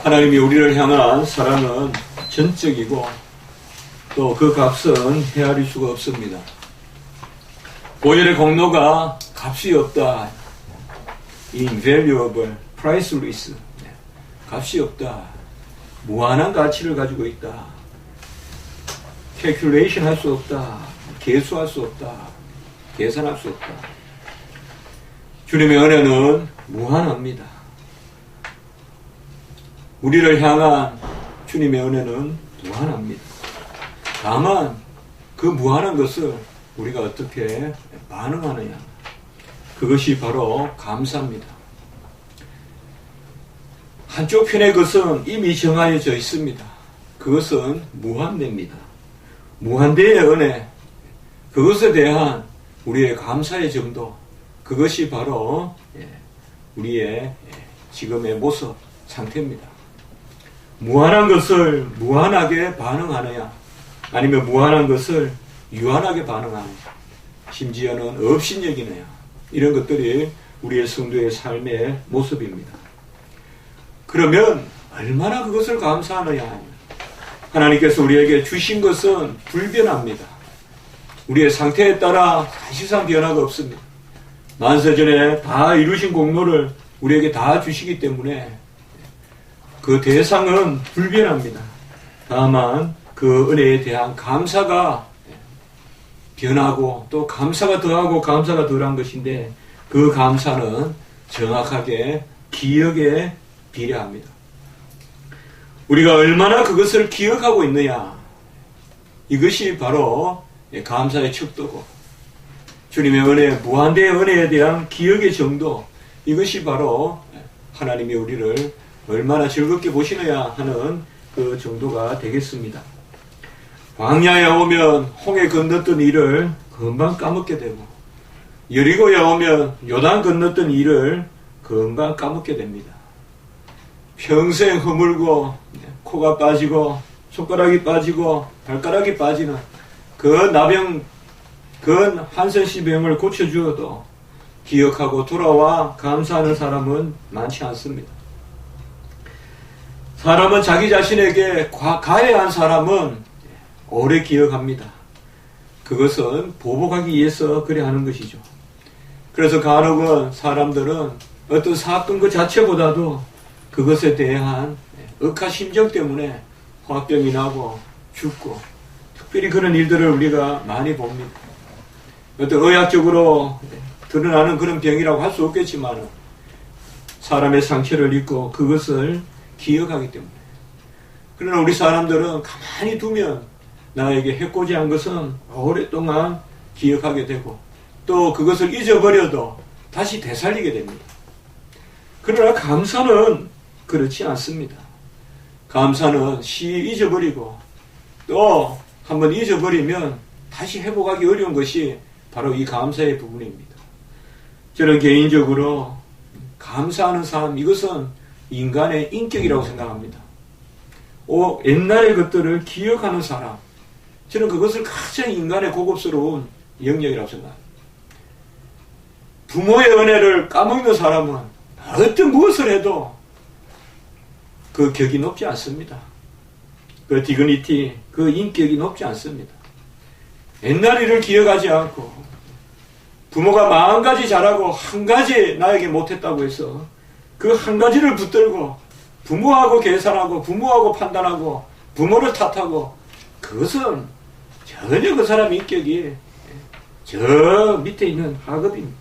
하나님이 우리를 향한 사랑은 전적이고 또 그 값은 헤아릴 수가 없습니다. 보혈의 공로가 값이 없다. invaluable, priceless. 값이 없다. 무한한 가치를 가지고 있다. calculation 할 수 없다. 계수할 수 없다. 계산할 수 없다. 주님의 은혜는 무한합니다. 우리를 향한 주님의 은혜는 무한합니다. 다만 그 무한한 것을 우리가 어떻게 반응하느냐, 그것이 바로 감사입니다. 한쪽 편의 것은 이미 정하여져 있습니다. 그것은 무한대입니다. 무한대의 은혜, 그것에 대한 우리의 감사의 정도, 그것이 바로 우리의 지금의 모습, 상태입니다. 무한한 것을 무한하게 반응하느냐, 아니면 무한한 것을 유한하게 반응하느냐, 심지어는 업신여기느냐, 이런 것들이 우리의 성도의 삶의 모습입니다. 그러면 얼마나 그것을 감사하느냐. 하나님께서 우리에게 주신 것은 불변합니다. 우리의 상태에 따라 사실상 변화가 없습니다. 만세전에 다 이루신 공로를 우리에게 다 주시기 때문에 그 대상은 불변합니다. 다만 그 은혜에 대한 감사가 변하고 또 감사가 더하고 감사가 덜한 것인데, 그 감사는 정확하게 기억에 비례합니다. 우리가 얼마나 그것을 기억하고 있느냐, 이것이 바로 감사의 척도고, 주님의 은혜, 무한대의 은혜에 대한 기억의 정도, 이것이 바로 하나님이 우리를 얼마나 즐겁게 보시느냐 하는 그 정도가 되겠습니다. 광야에 오면 홍해 건넜던 일을 금방 까먹게 되고, 여리고에 오면 요단 건넜던 일을 금방 까먹게 됩니다. 평생 허물고 코가 빠지고 손가락이 빠지고 발가락이 빠지는 그 나병, 그 한센시병을 고쳐주어도 기억하고 돌아와 감사하는 사람은 많지 않습니다. 사람은 자기 자신에게 가해한 사람은 오래 기억합니다. 그것은 보복하기 위해서 그래 하는 것이죠. 그래서 간혹은 사람들은 어떤 사건 그 자체보다도 그것에 대한 억하 심정 때문에 화병이 나고 죽고, 특별히 그런 일들을 우리가 많이 봅니다. 어떤 의학적으로 드러나는 그런 병이라고 할 수 없겠지만 사람의 상처를 입고 그것을 기억하기 때문에. 그러나 우리 사람들은 가만히 두면 나에게 해코지한 것은 오랫동안 기억하게 되고, 또 그것을 잊어버려도 다시 되살리게 됩니다. 그러나 감사는 그렇지 않습니다. 감사는 잊어버리고, 또 한번 잊어버리면 다시 회복하기 어려운 것이 바로 이 감사의 부분입니다. 저는 개인적으로 감사하는 삶, 이것은 인간의 인격이라고 생각합니다. 옛날의 것들을 기억하는 사람, 저는 그것을 가장 인간의 고급스러운 영역이라고 생각합니다. 부모의 은혜를 까먹는 사람은 어떤 무엇을 해도 그 격이 높지 않습니다. 그 디그니티, 그 인격이 높지 않습니다. 옛날 일을 기억하지 않고, 부모가 40가지 잘하고 한 가지 나에게 못했다고 해서 그 한 가지를 붙들고 부모하고 계산하고 부모하고 판단하고 부모를 탓하고, 그것은 전혀 그 사람 인격이 저 밑에 있는 하급입니다.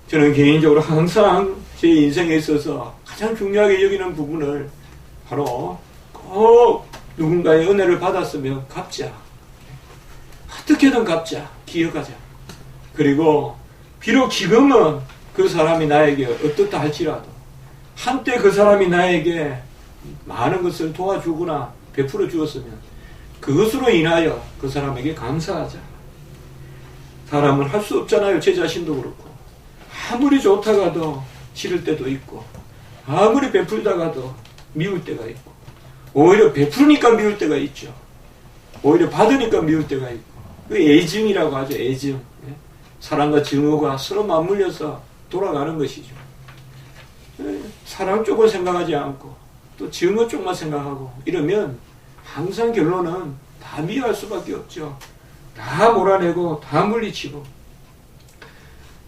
저는 개인적으로 항상 제 인생에 있어서 가장 중요하게 여기는 부분을 바로 꼭 누군가의 은혜를 받았으면 갚자. 어떻게든 갚자. 기억하자. 그리고 비록 지금은 그 사람이 나에게 어떻다 할지라도 한때 그 사람이 나에게 많은 것을 도와주거나 베풀어 주었으면 그것으로 인하여 그 사람에게 감사하자. 사람은 할 수 없잖아요. 제 자신도 그렇고. 아무리 좋다가도 싫을 때도 있고, 아무리 베풀다가도 미울 때가 있고, 오히려 베푸니까 미울 때가 있죠. 오히려 받으니까 미울 때가 있고, 그 애증이라고 하죠. 애증. 사랑과 증오가 서로 맞물려서 돌아가는 것이죠. 사랑 쪽을 생각하지 않고 또 증오 쪽만 생각하고 이러면 항상 결론은 다 미워할 수밖에 없죠. 다 몰아내고 다 물리치고.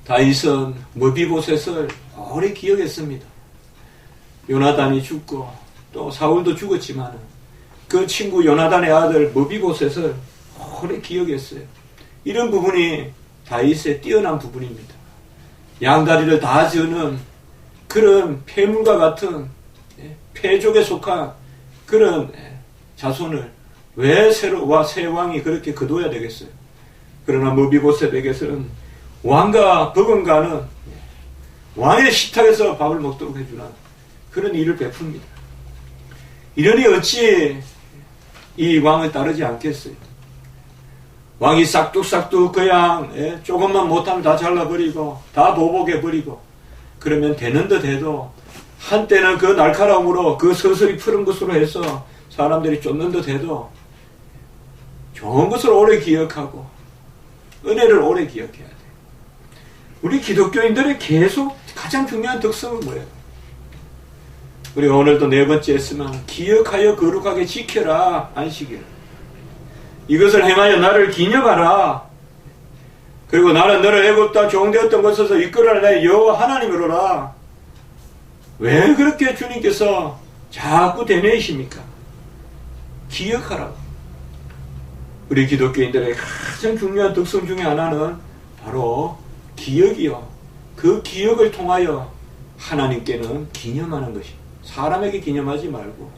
다윗은 므비보셋을 오래 기억했습니다. 요나단이 죽고 또 사울도 죽었지만 그 친구 요나단의 아들 므비보셋을 오래 기억했어요. 이런 부분이 다윗의 뛰어난 부분입니다. 양다리를 다 저는 그런 폐물과 같은 폐족에 속한 그런 자손을 왜 새 왕이 그렇게 거둬야 되겠어요? 그러나 므비보셋에게서는 왕과 버금가는 왕의 식탁에서 밥을 먹도록 해주는 그런 일을 베풉니다. 이러니 어찌 이 왕을 따르지 않겠어요? 왕이 싹둑싹둑 그냥 조금만 못하면 다 잘라버리고 다 보복해버리고 그러면 되는 듯 해도 한때는 그 날카로움으로 그 서서히 푸른 것으로 해서 사람들이 쫓는 듯 해도 좋은 것을 오래 기억하고 은혜를 오래 기억해야 돼요. 우리 기독교인들의 계속 가장 중요한 특성은 뭐예요? 우리가 오늘도 네 번째 했으면 기억하여 거룩하게 지켜라 안식일. 이것을 행하여 나를 기념하라. 그리고 나는 너를 애굽다 종되었던 곳에서 이끌어낼 내 여호와 하나님이로라. 왜 그렇게 주님께서 자꾸 되뇌이십니까? 기억하라고. 우리 기독교인들의 가장 중요한 특성 중에 하나는 바로 기억이요. 그 기억을 통하여 하나님께는 기념하는 것입니다. 사람에게 기념하지 말고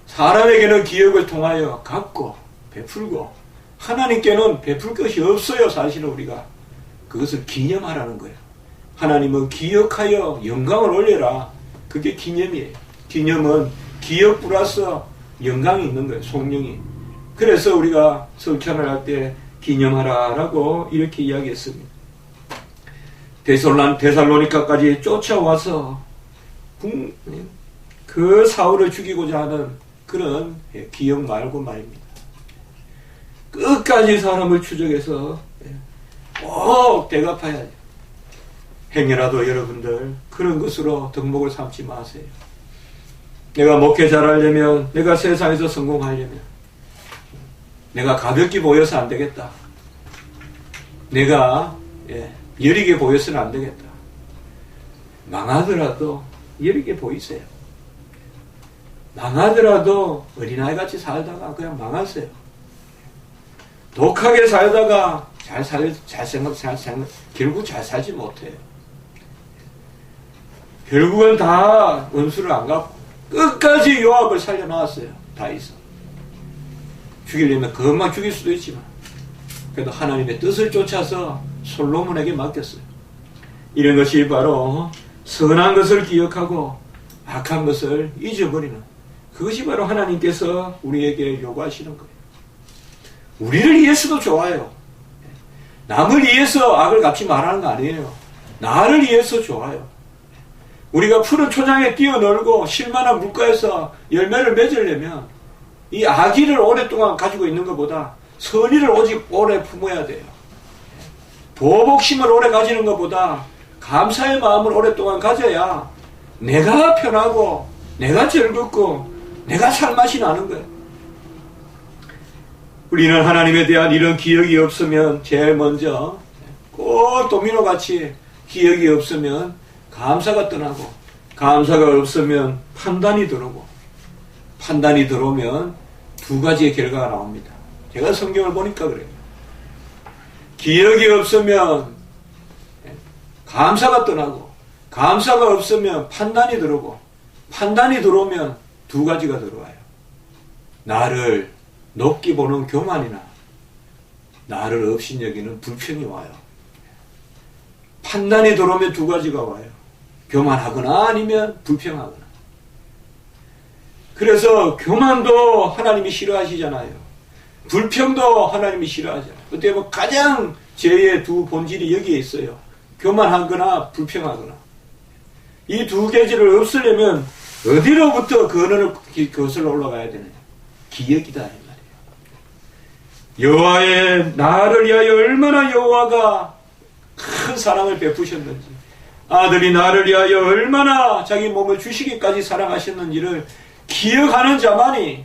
사람에게는 기억을 통하여 갖고 베풀고 하나님께는 베풀 것이 없어요. 사실은 우리가 그것을 기념하라는 거예요. 하나님은 기억하여 영광을 올려라. 그게 기념이에요. 기념은 기억 플러스 영광이 있는 거예요. 성령이. 그래서 우리가 성찬을 할 때 기념하라라고 이렇게 이야기했습니다. 데살로니카까지 쫓아와서 그 사울을 죽이고자 하는 그런 기억 말고 말입니다. 끝까지 사람을 추적해서 꼭 대갚아야죠. 행여라도 여러분들 그런 것으로 덕목을 삼지 마세요. 내가 목회 잘하려면, 내가 세상에서 성공하려면, 내가 가볍게 보여서 안 되겠다. 내가 여리게 보여서는 안 되겠다. 망하더라도 여리게 보이세요. 망하더라도 어린아이같이 살다가 그냥 망하세요. 독하게 살다가 결국 잘 살지 못해요. 결국은 다 원수를 안 갚고 끝까지 요압을 살려놨어요. 다윗은. 죽이려면 그것만 죽일 수도 있지만 그래도 하나님의 뜻을 쫓아서 솔로몬에게 맡겼어요. 이런 것이 바로 선한 것을 기억하고 악한 것을 잊어버리는, 그것이 바로 하나님께서 우리에게 요구하시는 거예요. 우리를 위해서도 좋아요. 남을 위해서 악을 갚지 말라는 거 아니에요. 나를 위해서 좋아요. 우리가 푸른 초장에 뛰어놀고 실만한 물가에서 열매를 맺으려면 이 악의를 오랫동안 가지고 있는 것보다 선의를 오직 오래 품어야 돼요. 보복심을 오래 가지는 것보다 감사의 마음을 오랫동안 가져야 내가 편하고 내가 즐겁고 내가 살맛이 나는 거예요. 우리는 하나님에 대한 이런 기억이 없으면 제일 먼저 꼭 도미노같이 기억이 없으면 감사가 떠나고, 감사가 없으면 판단이 들어오고, 판단이 들어오면 두 가지의 결과가 나옵니다. 제가 성경을 보니까 그래요. 기억이 없으면 감사가 떠나고, 감사가 없으면 판단이 들어오고, 판단이 들어오면 두 가지가 들어와요. 나를 높게 보는 교만이나 나를 업신여기는 불평이 와요. 판단이 들어오면 두 가지가 와요. 교만하거나 아니면 불평하거나. 그래서 교만도 하나님이 싫어하시잖아요. 불평도 하나님이 싫어하잖아요. 어떻게 보면 가장 죄의 두 본질이 여기에 있어요. 교만하거나 불평하거나. 이 두 가지를 없애려면 어디로부터 거슬러 올라가야 되느냐? 기억이다 이 말이에요. 여호와의 나를 위하여 얼마나 여호와가 큰 사랑을 베푸셨는지, 아들이 나를 위하여 얼마나 자기 몸을 주시기까지 사랑하셨는지를 기억하는 자만이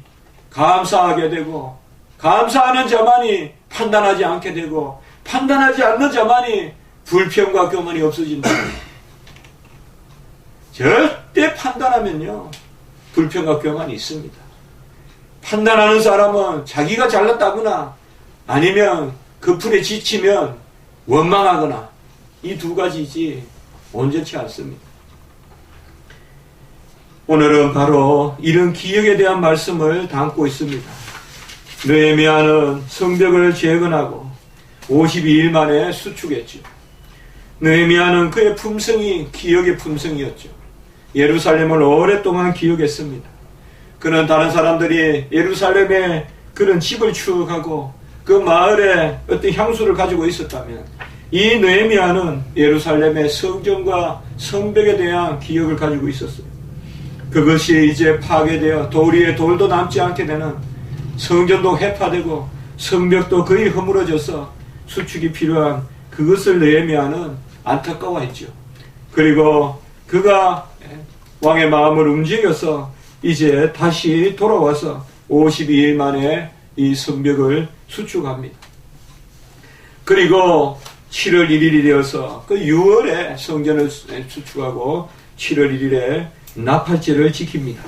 감사하게 되고, 감사하는 자만이 판단하지 않게 되고, 판단하지 않는 자만이 불평과 교만이 없어진다. 절대 판단하면요, 불평과 교만이 있습니다. 판단하는 사람은 자기가 잘났다거나 아니면 그 풀에 지치면 원망하거나 이 두 가지지 온전치 않습니다. 오늘은 바로 이런 기억에 대한 말씀을 담고 있습니다. 느헤미야는 성벽을 재건하고 52일 만에 수축했죠. 느헤미야는 그의 품성이 기억의 품성이었죠. 예루살렘을 오랫동안 기억했습니다. 그는 다른 사람들이 예루살렘에 그런 집을 추억하고 그 마을에 어떤 향수를 가지고 있었다면, 이 느헤미야는 예루살렘의 성전과 성벽에 대한 기억을 가지고 있었어요. 그것이 이제 파괴되어 돌 위에 돌도 남지 않게 되는, 성전도 해파되고 성벽도 거의 허물어져서 수축이 필요한 그것을 느헤미야는 안타까워했죠. 그리고 그가 왕의 마음을 움직여서 이제 다시 돌아와서 52일 만에 이 성벽을 수축합니다. 그리고 7월 1일이 되어서 그 6월에 성전을 수축하고 7월 1일에 나팔절을 지킵니다.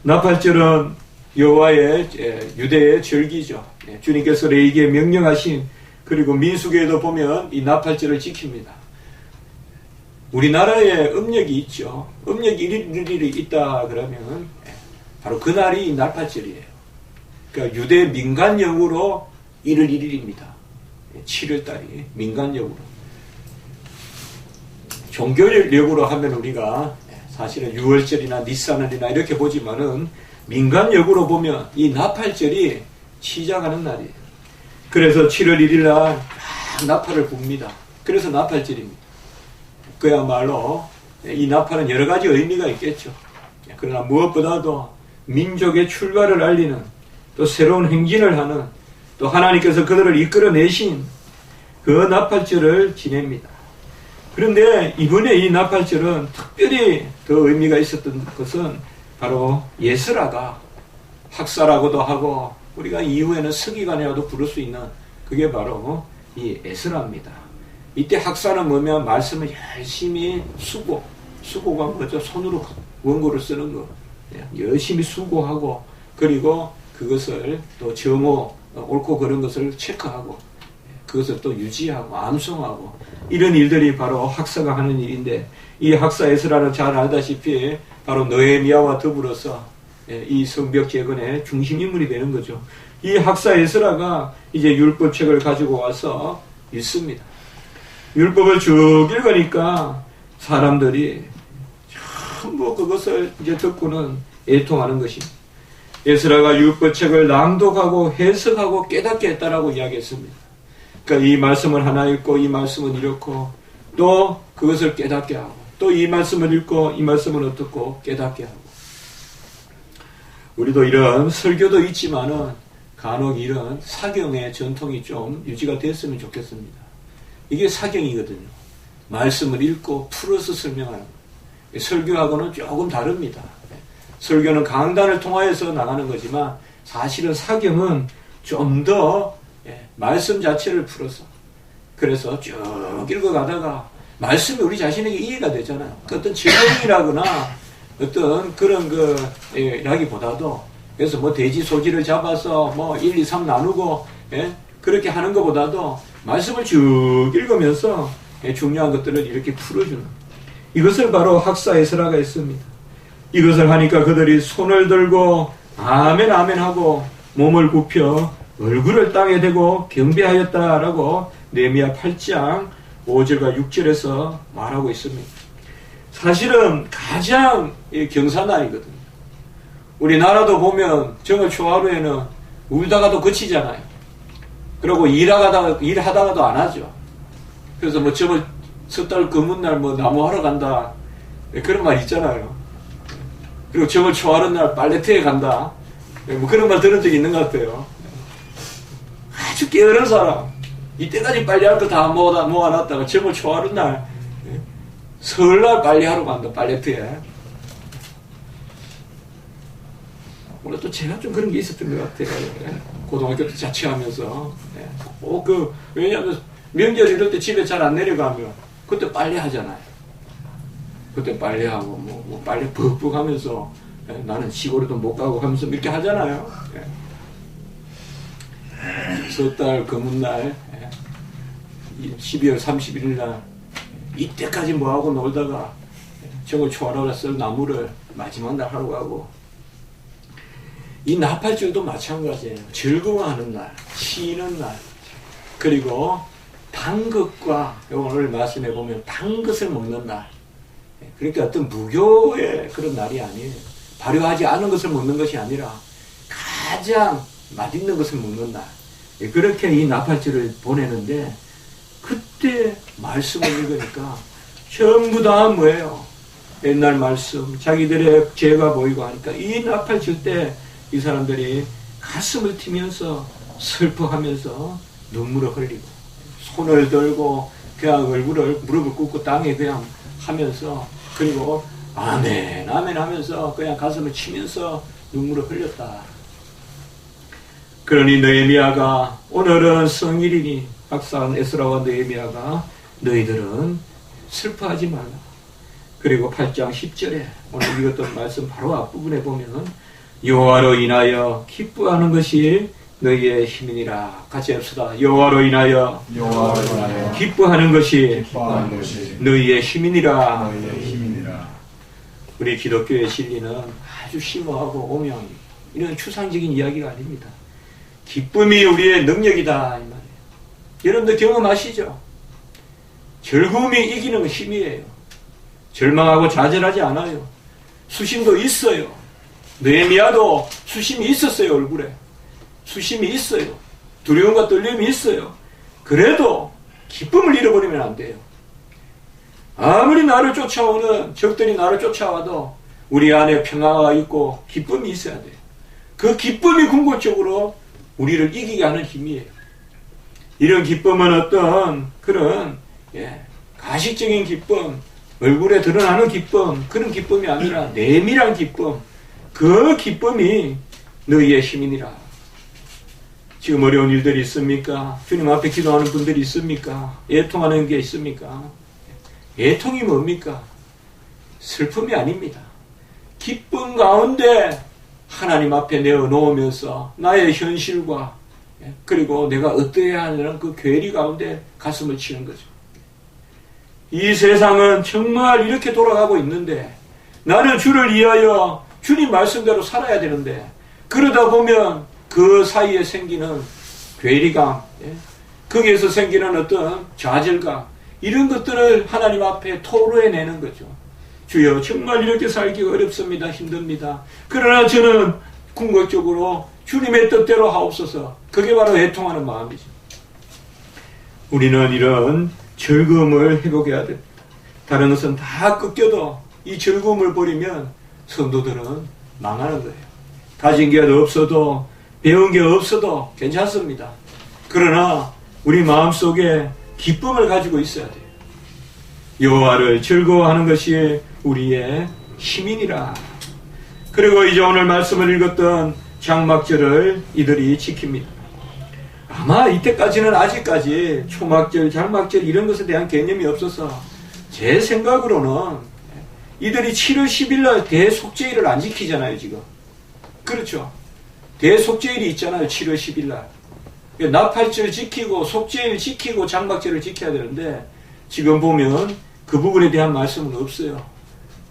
나팔절은 여호와의 유대의 절기죠. 주님께서 레위기에 명령하신, 그리고 민수기에도 보면 이 나팔절을 지킵니다. 우리나라에 음력이 있죠. 음력 1일이 있다 그러면 바로 그날이 나팔절이에요. 그러니까 유대 민간령으로 1월 1일입니다. 7월달이 민간령으로. 종교력으로 하면 우리가 사실은 6월절이나 니산월이나 이렇게 보지만은 민간력으로 보면 이 나팔절이 시작하는 날이에요. 그래서 7월 1일 날 나팔을 붑니다. 그래서 나팔절입니다. 그야말로 이 나팔은 여러 가지 의미가 있겠죠. 그러나 무엇보다도 민족의 출발을 알리는, 또 새로운 행진을 하는, 또 하나님께서 그들을 이끌어내신 그 나팔절을 지냅니다. 그런데 이번에 이 나팔절은 특별히 더 의미가 있었던 것은 바로 예스라가 학사라고도 하고 우리가 이후에는 서기관이라도 부를 수 있는, 그게 바로 이 에스라입니다. 이때 학사는 뭐냐면 말씀을 열심히 수고가 뭐죠? 손으로 원고를 쓰는 거. 열심히 수고하고, 그리고 그것을 또 정오, 옳고 그런 것을 체크하고, 그것을 또 유지하고 암송하고, 이런 일들이 바로 학사가 하는 일인데, 이 학사 에스라는 잘 알다시피 바로 느헤미야와 더불어서 이 성벽 재건의 중심인물이 되는 거죠. 이 학사 에스라가 이제 율법책을 가지고 와서 읽습니다. 율법을 쭉 읽으니까 사람들이 전부 그것을 이제 듣고는 애통하는 것입니다. 에스라가 율법책을 낭독하고 해석하고 깨닫게 했다라고 이야기했습니다. 그러니까 이 말씀을 하나 읽고 이 말씀은 이렇고, 또 그것을 깨닫게 하고, 또 이 말씀을 읽고 이 말씀은 어떻고 깨닫게 하고. 우리도 이런 설교도 있지만은 간혹 이런 사경의 전통이 좀 유지가 됐으면 좋겠습니다. 이게 사경이거든요. 말씀을 읽고 풀어서 설명하는 거. 설교하고는 조금 다릅니다. 설교는 강단을 통하여서 나가는 거지만 사실은 사경은 좀 더 말씀 자체를 풀어서, 그래서 쭉 읽어가다가 말씀이 우리 자신에게 이해가 되잖아요. 그 어떤 질문이라거나 어떤 그런 라기보다도, 그래서 뭐 돼지 소지를 잡아서 뭐 1, 2, 3 나누고 그렇게 하는 것보다도 말씀을 쭉 읽으면서 중요한 것들을 이렇게 풀어주는, 이것을 바로 학사 에스라가 했습니다. 이것을 하니까 그들이 손을 들고 아멘 아멘 하고 몸을 굽혀 얼굴을 땅에 대고 경배하였다라고 느헤미야 8장 5절과 6절에서 말하고 있습니다. 사실은 가장 경사날이거든요. 우리나라도 보면 정월 초하루에는 울다가도 그치잖아요. 그리고 일하다가도 안 하죠. 그래서 뭐 정월 섣달 금운날 뭐 나무하러 간다, 그런 말 있잖아요. 그리고 정월 초하루 날 빨래터에 간다, 뭐 그런 말 들은 적이 있는 것 같아요. 아주 게으른 사람, 이때까지 빨리 할 거 다 모아놨다가 정월 초하루 날 설날 빨래하러 간다, 빨래터에. 오늘 또 제가 좀 그런 게 있었던 것 같아요. 고등학교 때 자취하면서. 왜냐하면 명절 이럴 때 집에 잘 안 내려가면 그때 빨래 하잖아요. 그때 빨래하고 뭐 빨래 벅벅 하면서 나는 시골에도 못 가고 하면서 이렇게 하잖아요. 섣달 금운날 12월 31일 날 이때까지 뭐하고 놀다가 정을 초월하라 쓸 나무를 마지막 날 하러 가고, 이 나팔절도 마찬가지예요. 즐거워하는 날, 쉬는 날, 그리고 단 것과 오늘 말씀해 보면 단 것을 먹는 날. 그러니까 어떤 무교의 그런 날이 아니에요. 발효하지 않은 것을 먹는 것이 아니라 가장 맛있는 것을 먹는 날. 그렇게 이 나팔절을 보내는데, 그때 말씀을 읽으니까 전부 다 뭐예요? 옛날 말씀, 자기들의 죄가 보이고 하니까 이 나팔절 때 이 사람들이 가슴을 튀면서 슬퍼하면서 눈물을 흘리고 손을 들고 그냥 무릎을 꿇고 땅에 그냥 하면서, 그리고 아멘 아멘 하면서 그냥 가슴을 치면서 눈물을 흘렸다. 그러니 느헤미야가 오늘은 성일이니 박사한 에스라와 느헤미야가 너희들은 슬퍼하지 말라. 그리고 8장 10절에 오늘 읽었던 말씀 바로 앞부분에 보면 여호와로 인하여 기뻐하는 것이 너희의 힘이니라. 같이 합시다. 여호와로 인하여 기뻐하는 것이 너희의 힘이니라. 우리 기독교의 진리는 아주 심오하고 오묘한 이런 추상적인 이야기가 아닙니다. 기쁨이 우리의 능력이다 이 말이에요. 여러분들 경험하시죠? 즐거움이 이기는 힘이에요. 절망하고 좌절하지 않아요. 수심도 있어요. 느헤미야도 수심이 있었어요. 얼굴에 수심이 있어요. 두려움과 떨림이 있어요. 그래도 기쁨을 잃어버리면 안 돼요. 아무리 나를 쫓아오는 적들이 나를 쫓아와도 우리 안에 평화가 있고 기쁨이 있어야 돼요. 그 기쁨이 궁극적으로 우리를 이기게 하는 힘이에요. 이런 기쁨은 어떤 그런 가식적인 기쁨, 얼굴에 드러나는 기쁨, 그런 기쁨이 아니라 내밀한 기쁨, 그 기쁨이 너희의 힘이니라. 지금 어려운 일들이 있습니까? 주님 앞에 기도하는 분들이 있습니까? 애통하는 게 있습니까? 애통이 뭡니까? 슬픔이 아닙니다. 기쁨 가운데 하나님 앞에 내어놓으면서 나의 현실과 그리고 내가 어떠해야 하는 그 괴리 가운데 가슴을 치는 거죠. 이 세상은 정말 이렇게 돌아가고 있는데 나는 주를 위하여 주님 말씀대로 살아야 되는데, 그러다 보면 그 사이에 생기는 괴리감, 거기에서 생기는 어떤 좌절감, 이런 것들을 하나님 앞에 토로해내는 거죠. 주여, 정말 이렇게 살기가 어렵습니다. 힘듭니다. 그러나 저는 궁극적으로 주님의 뜻대로 하옵소서. 그게 바로 애통하는 마음이죠. 우리는 이런 즐거움을 회복해야 됩니다. 다른 것은 다 꺾여도 이 즐거움을 버리면 성도들은 망하는 거예요. 가진 게 없어도 배운 게 없어도 괜찮습니다. 그러나 우리 마음속에 기쁨을 가지고 있어야 돼요. 여호와를 즐거워하는 것이 우리의 힘이니라. 그리고 이제 오늘 말씀을 읽었던 장막절을 이들이 지킵니다. 아마 이때까지는 아직까지 초막절, 장막절 이런 것에 대한 개념이 없어서 제 생각으로는 이들이 7월 10일 날 대속죄일을 안 지키잖아요, 지금. 그렇죠. 대속죄일이 있잖아요, 7월 10일 날. 나팔절 지키고 속죄일 지키고 장막절을 지켜야 되는데 지금 보면 그 부분에 대한 말씀은 없어요.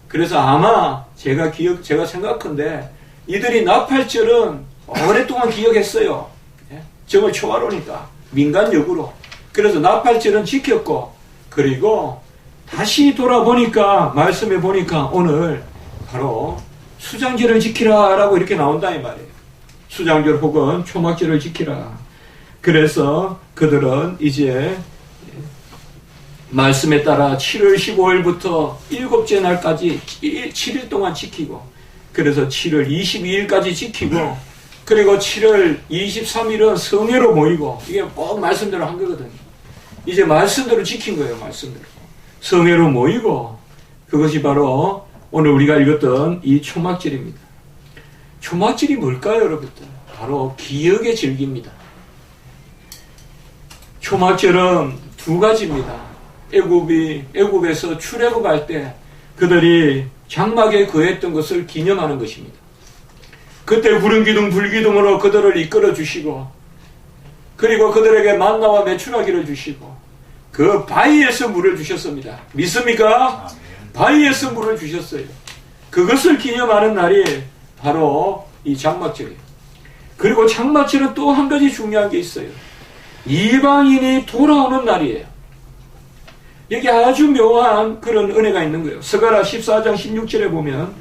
그래서 아마 제가 생각한데 이들이 나팔절은 오랫동안 기억했어요. 정을 초월하니까 민간역으로. 그래서 나팔절은 지켰고, 그리고 다시 돌아보니까 말씀해 보니까 오늘 바로 수장절을 지키라 라고 이렇게 나온다 이 말이에요. 수장절 혹은 초막절을 지키라. 그래서 그들은 이제 말씀에 따라 7월 15일부터 7째 날까지 7일 동안 지키고, 그래서 7월 22일까지 지키고, 그리고 7월 23일은 성회로 모이고, 이게 꼭 말씀대로 한 거거든요. 이제 말씀대로 지킨 거예요, 말씀대로. 성회로 모이고, 그것이 바로 오늘 우리가 읽었던 이 초막절입니다. 초막절이 뭘까요, 여러분들? 바로 기억의 절기입니다. 초막절은 두 가지입니다. 애굽에서 출애굽할 때 그들이 장막에 거했던 것을 기념하는 것입니다. 그때 구름 기둥 불기둥으로 그들을 이끌어 주시고, 그리고 그들에게 만나와 메추라기를 주시고, 그 바위에서 물을 주셨습니다. 믿습니까? 바위에서 물을 주셨어요. 그것을 기념하는 날이 바로 이 장막절이에요. 그리고 장막절은 또 한 가지 중요한 게 있어요. 이방인이 돌아오는 날이에요. 여기 아주 묘한 그런 은혜가 있는 거예요. 스가랴 14장 16절에 보면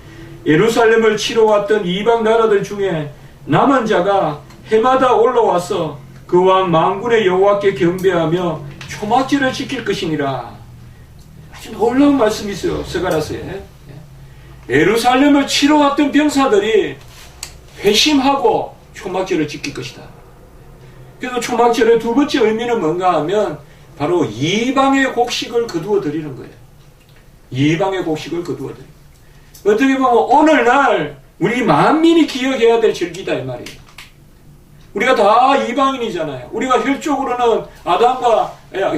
예루살렘을 치러 왔던 이방 나라들 중에 남은 자가 해마다 올라와서 그 왕 만군의 여호와께 경배하며 초막절을 지킬 것이니라. 아주 놀라운 말씀이 있어요. 스가랴서에. 예루살렘을 치러 왔던 병사들이 회심하고 초막절을 지킬 것이다. 그래서 초막절의 두 번째 의미는 뭔가 하면 바로 이방의 곡식을 거두어 드리는 거예요. 이방의 곡식을 거두어 드리는 거예요. 어떻게 보면 오늘날 우리 만민이 기억해야 될 절기다 이 말이에요. 우리가 다 이방인이잖아요. 우리가 혈족으로는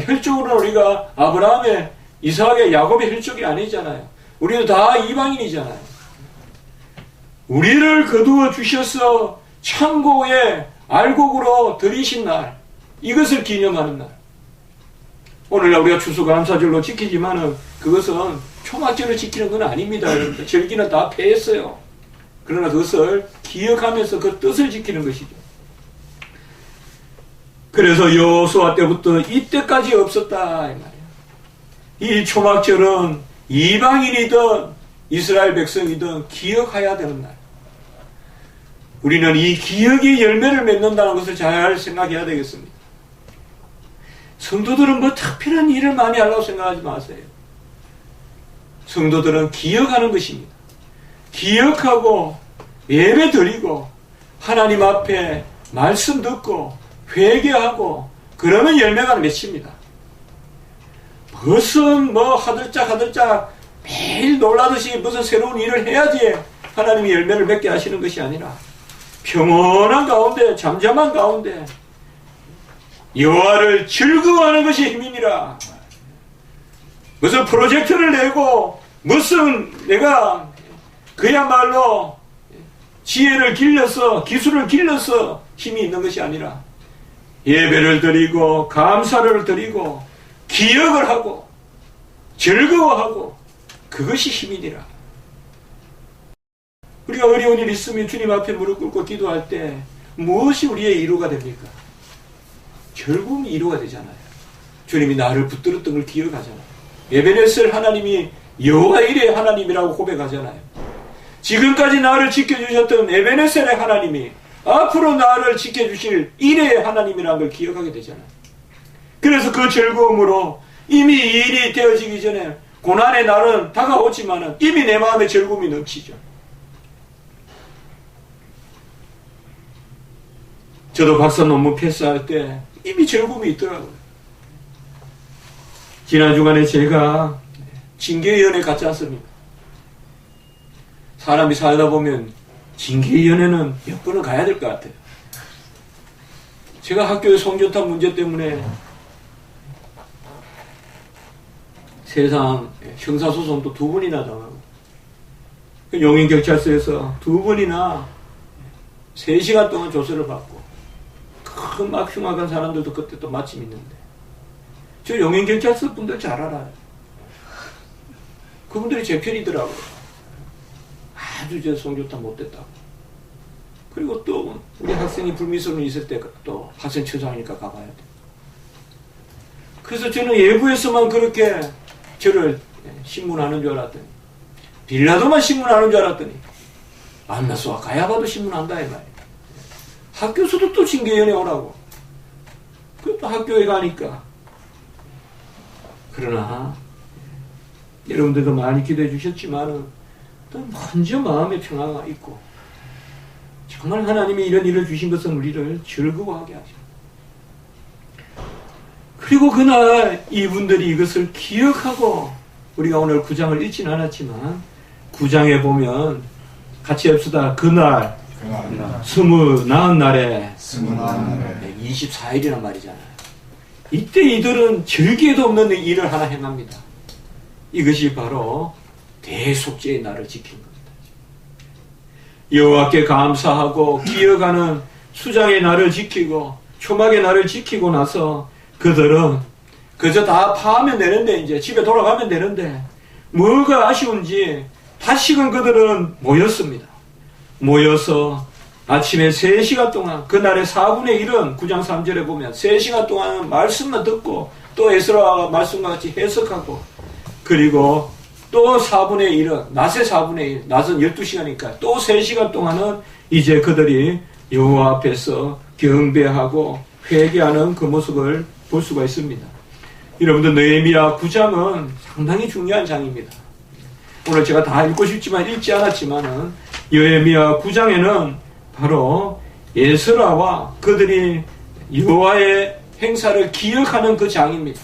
혈족으로는 우리가 아브라함의, 이삭의, 야곱의 혈족이 아니잖아요. 우리도 다 이방인이잖아요. 우리를 거두어 주셔서 창고에 알곡으로 들이신 날, 이것을 기념하는 날. 오늘날 우리가 추수감사절로 지키지만은 그것은 초막절을 지키는 건 아닙니다. 여러분들. 절기는 다 폐했어요. 그러나 그것을 기억하면서 그 뜻을 지키는 것이죠. 그래서 여호수아 때부터 이때까지 없었다 이 말이에요. 이 초막절은 이방인이든 이스라엘 백성이든 기억해야 되는 날. 우리는 이 기억의 열매를 맺는다는 것을 잘 생각해야 되겠습니다. 성도들은 뭐 특별한 일을 많이 하려고 생각하지 마세요. 성도들은 기억하는 것입니다. 기억하고 예배 드리고 하나님 앞에 말씀 듣고 회개하고 그러면 열매가 맺힙니다. 무슨 뭐 하들짝 매일 놀라듯이 무슨 새로운 일을 해야지 하나님이 열매를 맺게 하시는 것이 아니라 평온한 가운데 잠잠한 가운데 여호와를 즐거워하는 것이 힘이니라. 무슨 프로젝트를 내고 무슨 내가 그야말로 지혜를 길러서 기술을 길러서 힘이 있는 것이 아니라 예배를 드리고 감사를 드리고 기억을 하고 즐거워하고 그것이 힘이니라. 우리가 어려운 일 있으면 주님 앞에 무릎 꿇고 기도할 때 무엇이 우리의 이루가 됩니까? 결국은 이루가 되잖아요. 주님이 나를 붙들었던 걸 기억하잖아요. 에베네셀 하나님이 여호와 이레의 하나님이라고 고백하잖아요. 지금까지 나를 지켜주셨던 에베네셀의 하나님이 앞으로 나를 지켜주실 이레의 하나님이라는 걸 기억하게 되잖아요. 그래서 그 즐거움으로 이미 이 일이 되어지기 전에 고난의 날은 다가오지만은 이미 내 마음에 즐거움이 넘치죠. 저도 박사 논문 패스할 때 이미 즐거움이 있더라고요. 지난 주간에 제가 징계위원회 같이 왔습니다. 사람이 살다 보면 징계위원회는 몇 번은 가야 될 것 같아요. 제가 학교의 송교탑 문제 때문에 세상 형사소송도 2번이나 당하고 용인경찰서에서 2번이나 3시간 동안 조사를 받고 큰 막 흉악한 사람들도 그때 또 마침 있는데 저 용인경찰서 분들 잘 알아요. 그분들이 제 편이더라고요. 아주 저 송교탑 못됐다고. 그리고 또 우리 학생이 불미스러운 있을 때 또 학생처장이니까 가봐야 돼. 그래서 저는 예부에서만 그렇게 저를 신문하는 줄 알았더니 빌라도만 신문하는 줄 알았더니 만나서 가야 봐도 신문한다 이 말이에요. 학교에서도 또 징계위원회 오라고. 그것도 학교에 가니까. 그러나 여러분들도 많이 기도해 주셨지만은 또 먼저 마음의 평화가 있고 정말 하나님이 이런 일을 주신 것은 우리를 즐거워하게 하십니다. 그리고 그날 이분들이 이것을 기억하고 우리가 오늘 9장을 읽진 않았지만 9장에 보면 같이 합시다. 그날 스무 나은 날에 24일이란 말이잖아요. 이때 이들은 즐기에도 없는 일을 하나 행합니다. 이것이 바로 대속죄의 날을 지킨 겁니다. 여호와께 감사하고 기억하는 수장의 날을 지키고 초막의 날을 지키고 나서 그들은 그저 다 파하면 되는데 이제 집에 돌아가면 되는데 뭐가 아쉬운지 다시금 그들은 모였습니다. 모여서 아침에 3시간 동안 그날의 4분의 1은 9장 3절에 보면 3시간 동안 말씀만 듣고 또 에스라 말씀과 같이 해석하고 그리고 또 4분의 1은 낮의 4분의 1 낮은 12시간이니까 또 3시간 동안은 이제 그들이 여호와 앞에서 경배하고 회개하는 그 모습을 볼 수가 있습니다. 여러분들 느헤미야 9장은 상당히 중요한 장입니다. 오늘 제가 다 읽고 싶지만 읽지 않았지만은 느헤미야 9장에는 바로 에스라와 그들이 여호와의 행사를 기억하는 그 장입니다.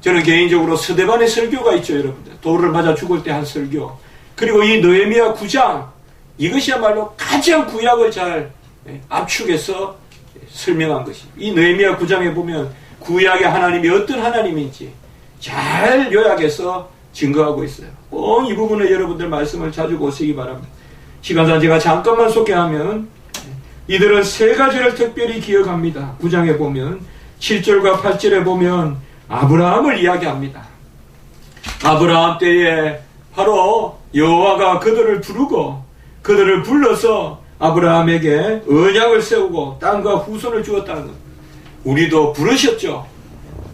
저는 개인적으로 스데반의 설교가 있죠, 여러분들. 돌을 맞아 죽을 때 한 설교. 그리고 이 느헤미야 9장, 이것이야말로 가장 구약을 잘 압축해서 설명한 것이. 이 느헤미야 9장에 보면 구약의 하나님이 어떤 하나님인지 잘 요약해서 증거하고 있어요. 꼭 이 부분을 여러분들 말씀을 자주 보시기 바랍니다. 시간상 제가 잠깐만 소개하면 이들은 3가지를 특별히 기억합니다. 9장에 보면 7절과 8절에 보면 아브라함을 이야기합니다. 아브라함 때에 바로 여호와가 그들을 부르고 그들을 불러서 아브라함에게 언약을 세우고 땅과 후손을 주었다는 것. 우리도 부르셨죠.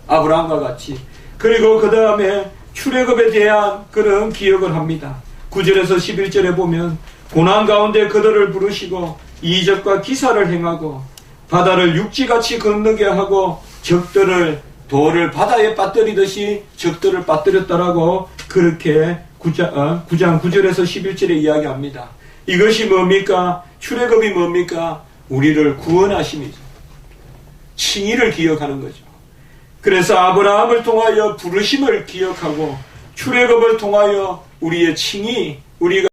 아브라함과 같이. 그리고 그 다음에 출애굽에 대한 그런 기억을 합니다. 9절에서 11절에 보면 고난 가운데 그들을 부르시고 이적과 기사를 행하고 바다를 육지같이 건너게 하고 적들을 돌을 바다에 빠뜨리듯이 적들을 빠뜨렸다라고 그렇게 9장 9절에서 11절에 이야기합니다. 이것이 뭡니까? 출애굽이 뭡니까? 우리를 구원하심이죠. 칭의를 기억하는 거죠. 그래서 아브라함을 통하여 부르심을 기억하고 출애굽을 통하여 우리의 칭의, 우리가